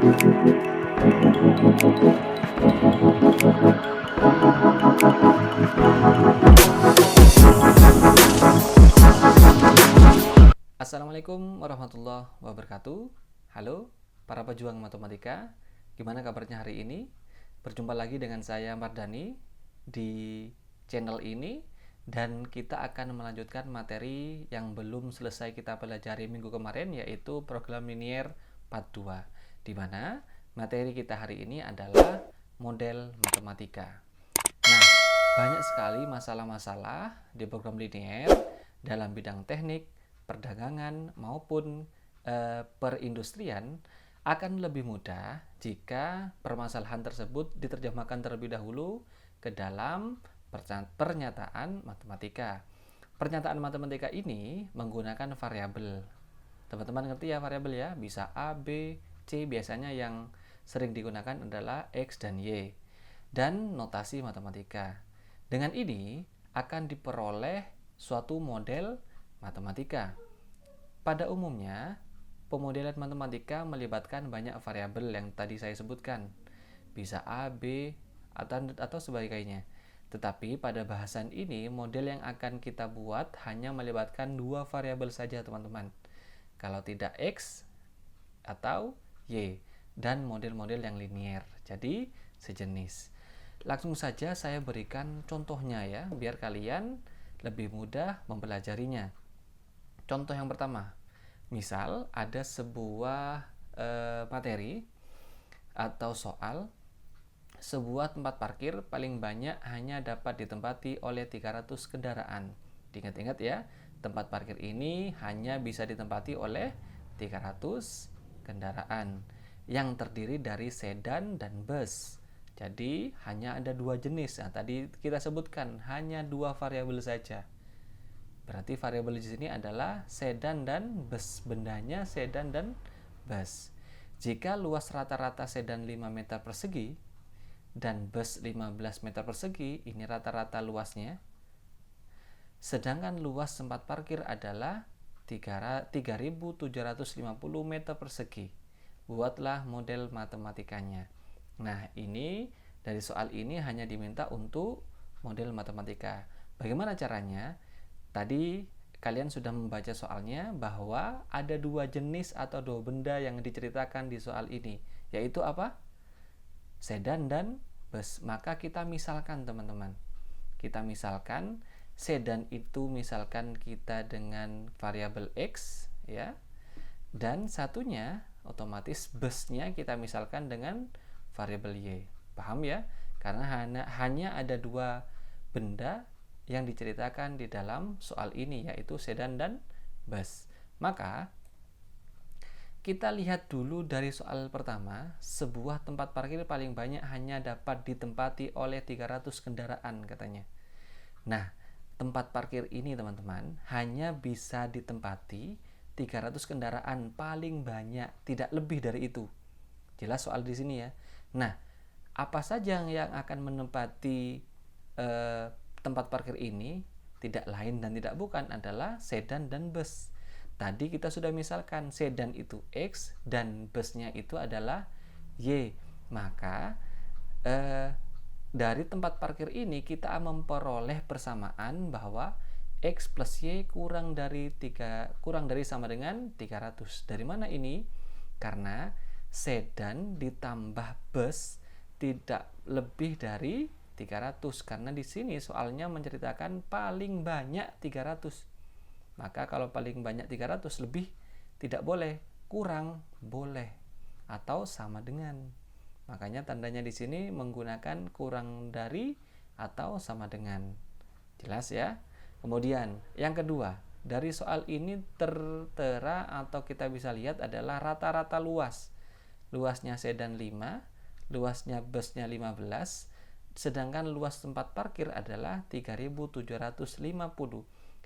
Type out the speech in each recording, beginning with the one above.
Assalamualaikum warahmatullahi wabarakatuh. Halo para pejuang matematika, gimana kabarnya hari ini? Berjumpa lagi dengan saya Mardani di channel ini, dan kita akan melanjutkan materi yang belum selesai kita pelajari minggu kemarin, yaitu program linier part 2, di mana materi kita hari ini adalah model matematika. Nah, banyak sekali masalah-masalah di program linier dalam bidang teknik, perdagangan maupun perindustrian akan lebih mudah jika permasalahan tersebut diterjemahkan terlebih dahulu ke dalam pernyataan matematika. Pernyataan matematika ini menggunakan variabel. Teman-teman ngerti ya variabel ya? Bisa A, B, C, biasanya yang sering digunakan adalah X dan Y. Dan notasi matematika. Dengan ini akan diperoleh suatu model matematika. Pada umumnya, pemodelan matematika melibatkan banyak variabel yang tadi saya sebutkan. Bisa A, B, atau sebagainya. Tetapi pada bahasan ini, model yang akan kita buat hanya melibatkan 2 variabel saja, teman-teman. Kalau tidak X atau Y, dan model-model yang linier. Jadi, sejenis. Langsung saja saya berikan contohnya ya, biar kalian lebih mudah mempelajarinya. Contoh yang pertama, misal ada sebuah materi atau soal, sebuah tempat parkir paling banyak hanya dapat ditempati oleh 300 kendaraan. Diingat-ingat ya, tempat parkir ini hanya bisa ditempati oleh 300 kendaraan yang terdiri dari sedan dan bus. Jadi hanya ada 2 jenis. Nah, tadi kita sebutkan hanya 2 variabel saja. Berarti variabel di sini adalah sedan dan bus. Bendanya sedan dan bus. Jika luas rata-rata sedan 5 meter persegi dan bus 15 meter persegi, ini rata-rata luasnya. Sedangkan luas tempat parkir adalah 3.750 meter persegi. Buatlah model matematikanya. Nah, ini dari soal ini hanya diminta untuk model matematika. Bagaimana caranya? Tadi kalian sudah membaca soalnya bahwa ada 2 jenis atau 2 benda yang diceritakan di soal ini, yaitu apa? Sedan dan bus. Maka kita misalkan, teman-teman. Kita misalkan sedan itu misalkan kita dengan variabel X ya. Dan satunya otomatis busnya kita misalkan dengan variabel Y. Paham ya? Karena hanya ada 2 benda yang diceritakan di dalam soal ini, yaitu sedan dan bus. Maka kita lihat dulu dari soal pertama, sebuah tempat parkir paling banyak hanya dapat ditempati oleh 300 kendaraan katanya. Nah, tempat parkir ini teman-teman hanya bisa ditempati 300 kendaraan paling banyak, tidak lebih dari itu. Jelas soal di sini ya. Nah, apa saja yang akan menempati tempat parkir ini? Tidak lain dan tidak bukan adalah sedan dan bus. Tadi kita sudah misalkan sedan itu X dan busnya itu adalah Y. Maka dari tempat parkir ini kita memperoleh persamaan bahwa X plus Y kurang dari sama dengan 300. Dari mana ini? Karena sedan ditambah bus tidak lebih dari 300, karena di sini soalnya menceritakan paling banyak 300. Maka kalau paling banyak 300 lebih tidak boleh, kurang boleh, atau sama dengan. Makanya tandanya di sini menggunakan kurang dari atau sama dengan. Jelas ya? Kemudian yang kedua, dari soal ini tertera atau kita bisa lihat adalah rata-rata luas. Luasnya sedan 5, luasnya busnya 15, sedangkan luas tempat parkir adalah 3.750.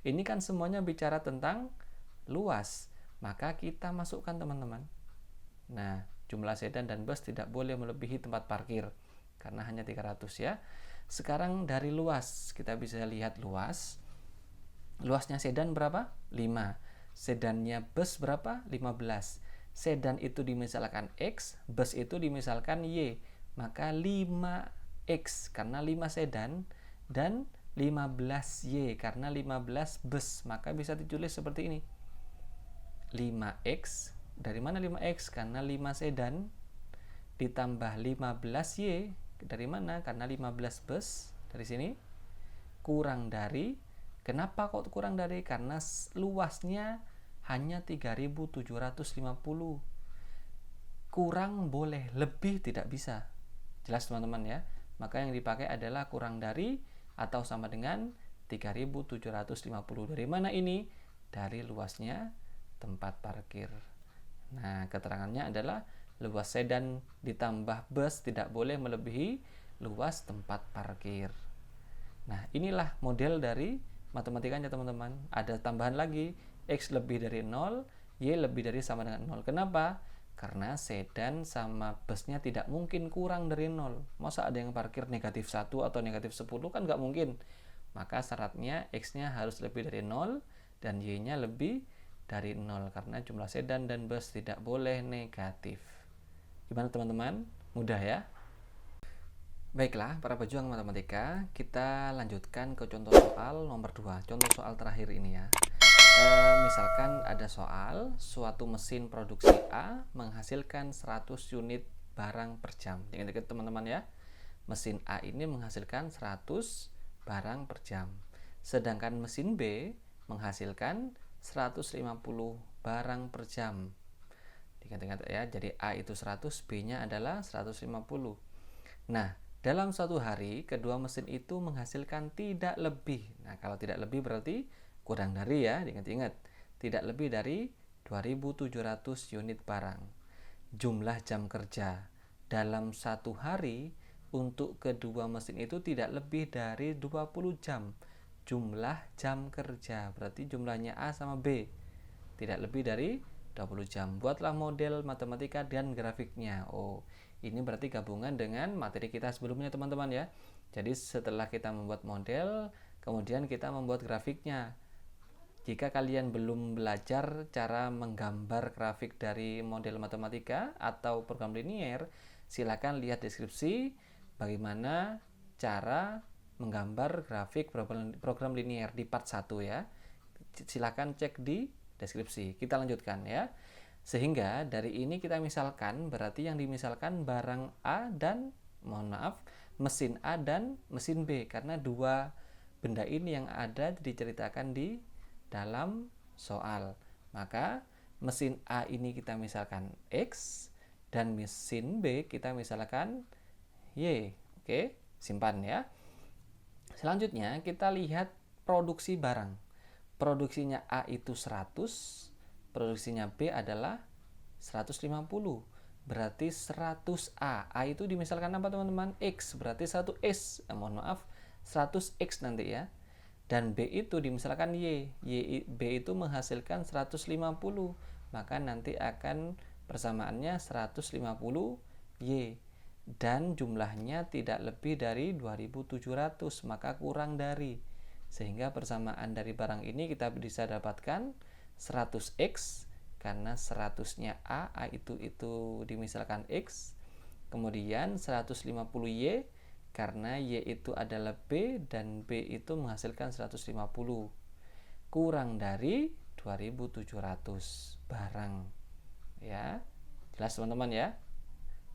Ini kan semuanya bicara tentang luas. Maka kita masukkan, teman-teman. Nah, jumlah sedan dan bus tidak boleh melebihi tempat parkir karena hanya 300 ya. Sekarang dari luas, kita bisa lihat luas. Luasnya sedan berapa? 5. Sedannya bus berapa? 15. sedan itu dimisalkan X, bus itu dimisalkan Y. Maka 5X karena 5 sedan dan 15Y karena 15 bus. Maka bisa ditulis seperti ini. 5X, dari mana 5X? Karena 5 sedan ditambah 15Y, dari mana? Karena 15 bus, dari sini. Kurang dari, kenapa kok kurang dari? Karena luasnya hanya 3.750. Kurang boleh, lebih tidak bisa. Jelas teman-teman ya? Maka yang dipakai adalah kurang dari atau sama dengan 3.750. Dari mana ini? Dari luasnya tempat parkir. Nah, keterangannya adalah luas sedan ditambah bus tidak boleh melebihi luas tempat parkir. Nah, inilah model dari matematikanya teman-teman. Ada tambahan lagi, X lebih dari 0, Y lebih dari sama dengan 0. Kenapa? Karena sedan sama busnya tidak mungkin kurang dari 0. Masa ada yang parkir negatif 1 atau negatif 10? Kan nggak mungkin. Maka syaratnya X-nya harus lebih dari 0 dan Y-nya lebih dari 0. Karena jumlah sedan dan bus tidak boleh negatif. Gimana teman-teman? Mudah ya? Baiklah, para pejuang matematika, kita lanjutkan ke contoh soal nomor 2. Contoh soal terakhir ini ya. Misalkan ada soal, suatu mesin produksi A menghasilkan 100 unit barang per jam. Ingat-ingat teman-teman ya. Mesin A ini menghasilkan 100 barang per jam. Sedangkan mesin B menghasilkan 150 barang per jam. Ingat-ingat ya, jadi A itu 100, B-nya adalah 150. Nah, dalam suatu hari, kedua mesin itu menghasilkan tidak lebih. Nah, kalau tidak lebih berarti kurang dari ya, ingat-ingat. Tidak lebih dari 2.700 unit barang. Jumlah jam kerja dalam satu hari untuk kedua mesin itu tidak lebih dari 20 jam. Jumlah jam kerja, berarti jumlahnya A sama B. Tidak lebih dari 20 jam. Buatlah model matematika dan grafiknya. Oh, ini berarti gabungan dengan materi kita sebelumnya teman-teman ya. Jadi setelah kita membuat model, kemudian kita membuat grafiknya. Jika kalian belum belajar cara menggambar grafik dari model matematika atau program linier, silakan lihat deskripsi bagaimana cara menggambar grafik program linier di part 1 ya. Silakan cek di deskripsi. Kita lanjutkan ya. Sehingga dari ini kita misalkan, berarti yang dimisalkan barang A dan, mesin A dan mesin B. Karena dua benda ini yang ada diceritakan di dalam soal. Maka mesin A ini kita misalkan X dan mesin B kita misalkan Y. Oke, simpan ya. Selanjutnya kita lihat produksi barang. Produksinya A itu 100, produksinya B adalah 150. Berarti 100A. A itu dimisalkan apa teman-teman? X. Berarti 1S. 100X nanti ya. Dan B itu dimisalkan Y. B itu menghasilkan 150. Maka nanti akan persamaannya 150Y. Dan jumlahnya tidak lebih dari 2.700. Maka kurang dari. Sehingga persamaan dari barang ini kita bisa dapatkan 100X karena 100-nya A itu dimisalkan X. Kemudian 150Y karena Y itu adalah B dan B itu menghasilkan 150. Kurang dari 2.700 barang. Ya. Jelas teman-teman ya?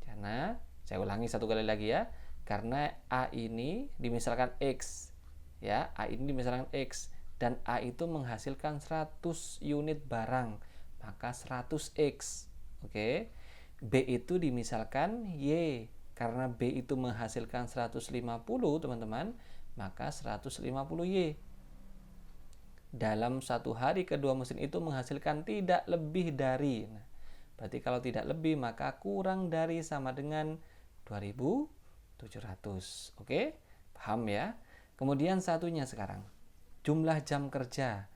Karena saya ulangi satu kali lagi ya. Karena A ini dimisalkan X. Ya, A ini dimisalkan X. Dan A itu menghasilkan 100 unit barang, maka 100X. Oke. B itu dimisalkan Y, karena B itu menghasilkan 150 teman-teman, maka 150Y. Dalam satu hari kedua mesin itu menghasilkan tidak lebih dari. Nah, berarti kalau tidak lebih maka kurang dari sama dengan 2.700. Oke, paham ya? Kemudian satunya sekarang. Jumlah jam kerja.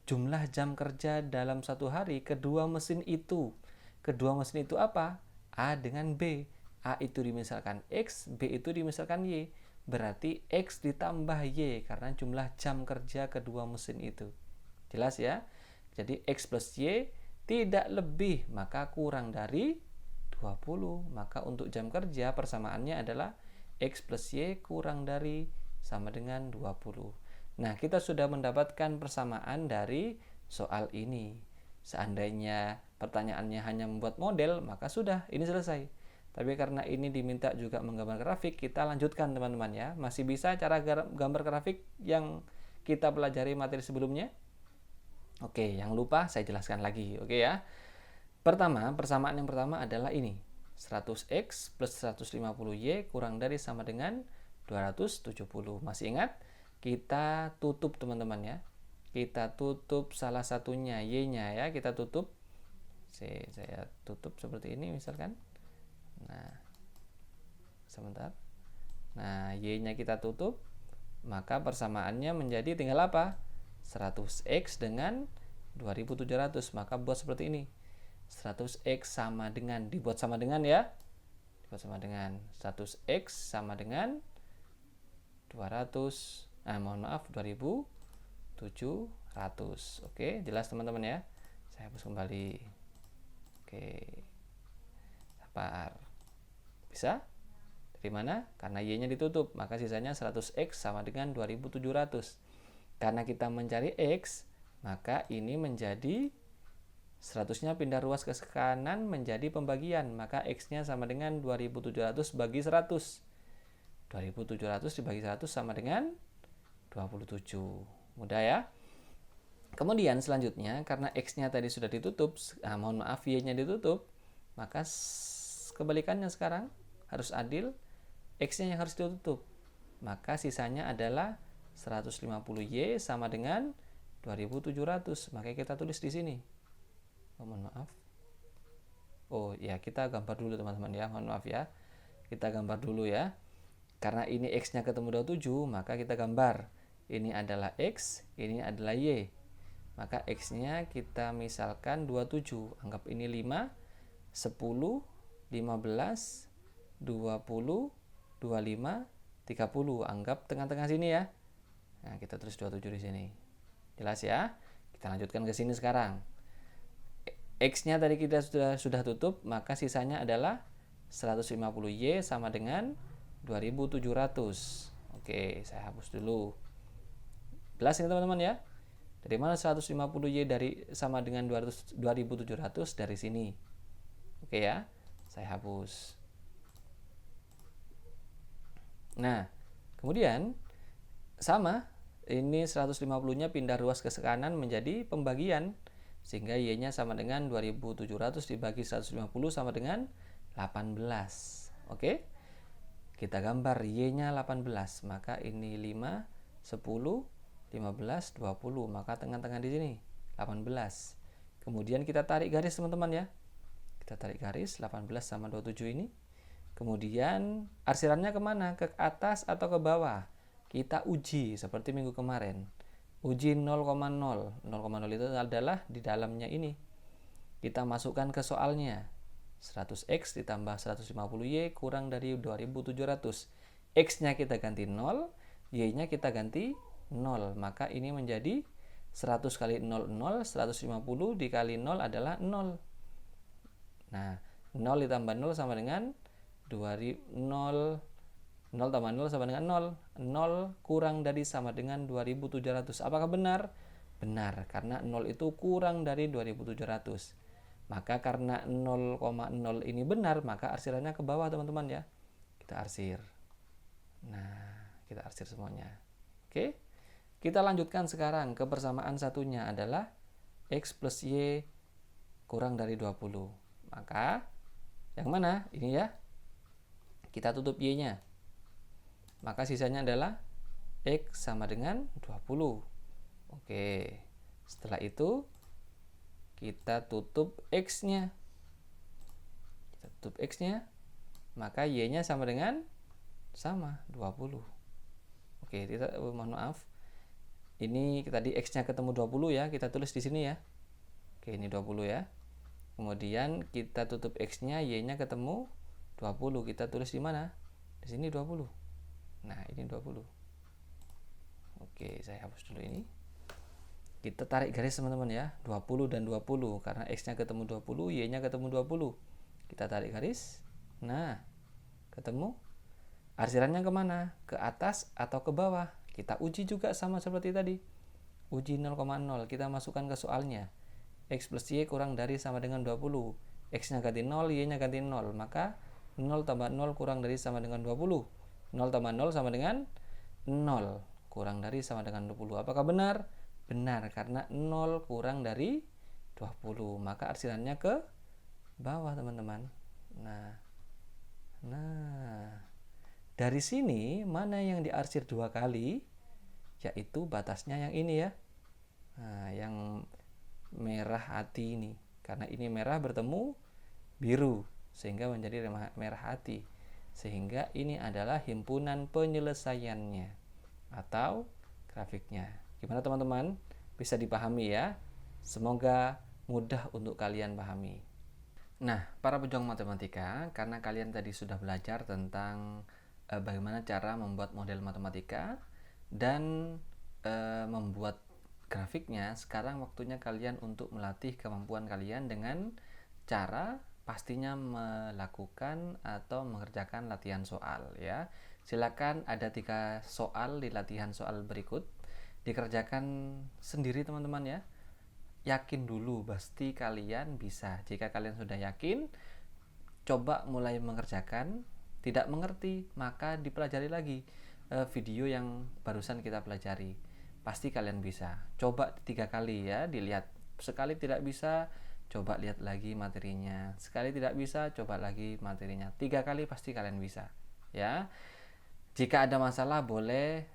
Jumlah jam kerja dalam satu hari kedua mesin itu. Kedua mesin itu apa? A dengan B. A itu dimisalkan X, B itu dimisalkan Y. Berarti X ditambah Y karena jumlah jam kerja kedua mesin itu. Jelas ya? Jadi X plus Y tidak lebih, maka kurang dari 20. Maka untuk jam kerja persamaannya adalah X plus Y kurang dari sama dengan 20. Nah, kita sudah mendapatkan persamaan dari soal ini. Seandainya pertanyaannya hanya membuat model, maka sudah, ini selesai. Tapi karena ini diminta juga menggambar grafik, kita lanjutkan teman-teman ya. Masih bisa cara gambar grafik yang kita pelajari materi sebelumnya? Oke, yang lupa saya jelaskan lagi. Oke ya. Pertama, persamaan yang pertama adalah ini. 100x plus 150y kurang dari sama dengan 270. Masih ingat? Kita tutup teman-teman ya. Kita tutup salah satunya, y-nya ya. Kita tutup. Saya tutup seperti ini misalkan. Nah, sebentar. Nah, y-nya kita tutup. Maka persamaannya menjadi tinggal apa? 100x dengan 2700. Maka buat seperti ini. 100x sama dengan, dibuat sama dengan ya. Dibuat sama dengan 100x sama dengan 2700. Oke, jelas teman-teman ya. Saya hapus kembali. Oke. Sabar. Bisa? Dari mana? Karena y-nya ditutup, maka sisanya 100x sama dengan 2700. Karena kita mencari x, maka ini menjadi 100-nya pindah ruas ke kanan menjadi pembagian, maka x-nya sama dengan 2700 bagi 100. 2700 dibagi 100 sama dengan 27. Mudah ya? Kemudian selanjutnya, karena x-nya tadi sudah ditutup, mohon maaf y-nya ditutup, maka kebalikannya sekarang harus adil, x-nya yang harus ditutup. Maka sisanya adalah 150y sama dengan 2700. Maka kita tulis di sini. Mohon maaf. Oh ya, kita gambar dulu teman-teman ya. Mohon maaf ya. Kita gambar dulu ya. Karena ini x-nya ketemu 27, maka kita gambar. Ini adalah x, ini adalah y. Maka x-nya kita misalkan 27. Anggap ini 5, 10, 15, 20, 25, 30. Anggap tengah-tengah sini ya. Nah, kita tulis 27 di sini. Jelas ya? Kita lanjutkan ke sini sekarang. X-nya tadi kita sudah tutup, maka sisanya adalah 150Y sama dengan 2700. Oke, saya hapus dulu. Jelas ini teman-teman ya? Dari mana 150Y sama dengan 2700? Dari sini. Oke ya, saya hapus. Nah, kemudian sama, ini 150-nya pindah ruas ke kanan menjadi pembagian. Sehingga y-nya sama dengan 2700 dibagi 150 sama dengan 18. Oke? Kita gambar y-nya 18. Maka ini 5, 10, 15, 20. Maka tengah-tengah di sini 18. Kemudian kita tarik garis teman-teman ya. Kita tarik garis 18 sama 27 ini. Kemudian arsirannya kemana? Ke atas atau ke bawah? Kita uji seperti minggu kemarin. Uji 0,0. 0,0 itu adalah di dalamnya ini. Kita masukkan ke soalnya. 100x ditambah 150y kurang dari 2700. X-nya kita ganti 0, y-nya kita ganti 0. Maka ini menjadi 100 kali 0, 0. 150 dikali 0 adalah 0. Nah, 0 ditambah 0 sama dengan 0. 0 tambah 0 sama dengan 0. 0 kurang dari sama dengan 2700. Apakah benar? Benar, karena 0 itu kurang dari 2700. Maka karena 0,0 ini benar, maka arsirannya ke bawah teman-teman ya. Kita arsir. Nah, kita arsir semuanya. Oke. Kita lanjutkan sekarang ke persamaan satunya adalah x plus y kurang dari 20. Maka yang mana? Ini ya. Kita tutup y-nya. Maka sisanya adalah x sama dengan 20. Oke. Setelah itu kita tutup x-nya. Kita tutup x-nya. Maka y-nya sama dengan 20. Oke, kita mohon maaf. Ini tadi x-nya ketemu 20 ya, kita tulis di sini ya. Oke, ini 20 ya. Kemudian kita tutup x-nya, y-nya ketemu 20. Kita tulis di mana? Di sini 20. Nah, ini 20. Oke, saya hapus dulu ini. Kita tarik garis teman-teman ya, 20 dan 20 karena X-nya ketemu 20, Y-nya ketemu 20. Kita tarik garis. Nah, ketemu. Arsirannya kemana? Ke atas atau ke bawah? Kita uji juga sama seperti tadi. Uji 0,0, kita masukkan ke soalnya. X plus Y kurang dari sama dengan 20. X-nya ganti 0, Y-nya ganti 0. Maka 0 tambah 0 kurang dari sama dengan 20. 0 tambah 0 sama dengan 0. Kurang dari sama dengan 20. Apakah benar? Benar, karena 0 kurang dari 20. Maka arsirannya ke bawah, teman-teman. Nah, dari sini mana yang diarsir 2 kali? Yaitu batasnya yang ini ya. Nah, yang merah hati ini. Karena ini merah bertemu biru, sehingga menjadi merah hati. Sehingga ini adalah himpunan penyelesaiannya atau grafiknya. Gimana teman-teman? Bisa dipahami ya? Semoga mudah untuk kalian pahami. Nah, para pejuang matematika, karena kalian tadi sudah belajar tentang bagaimana cara membuat model matematika dan membuat grafiknya, sekarang waktunya kalian untuk melatih kemampuan kalian dengan cara pastinya melakukan atau mengerjakan latihan soal ya. Silakan, ada 3 soal di latihan soal berikut. Dikerjakan sendiri teman-teman ya. Yakin dulu, pasti kalian bisa. Jika kalian sudah yakin, coba mulai mengerjakan. Tidak mengerti, maka dipelajari lagi video yang barusan kita pelajari. Pasti kalian bisa. Coba 3 kali ya, dilihat. Sekali tidak bisa, coba lihat lagi materinya. Sekali tidak bisa, coba lagi materinya. 3 kali pasti kalian bisa ya. Jika ada masalah boleh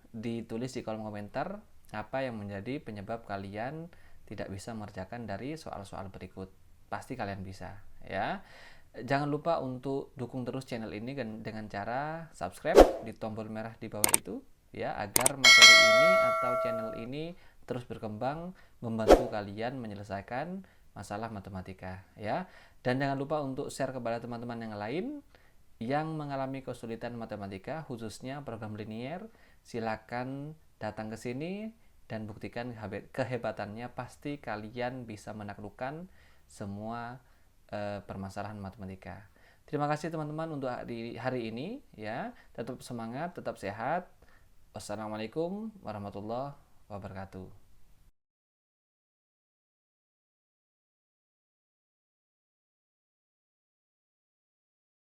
ditulis di kolom komentar apa yang menjadi penyebab kalian tidak bisa mengerjakan dari soal-soal berikut. Pasti kalian bisa ya. Jangan lupa untuk dukung terus channel ini dengan cara subscribe di tombol merah di bawah itu ya, agar materi ini atau channel ini terus berkembang membantu kalian menyelesaikan masalah matematika ya. Dan jangan lupa untuk share kepada teman-teman yang lain yang mengalami kesulitan matematika, khususnya program linier. Silakan datang ke sini dan buktikan kehebatannya. Pasti kalian bisa menaklukkan semua permasalahan matematika. Terima kasih teman-teman untuk hari ini ya. Tetap semangat, tetap sehat. Wassalamualaikum warahmatullahi wabarakatuh.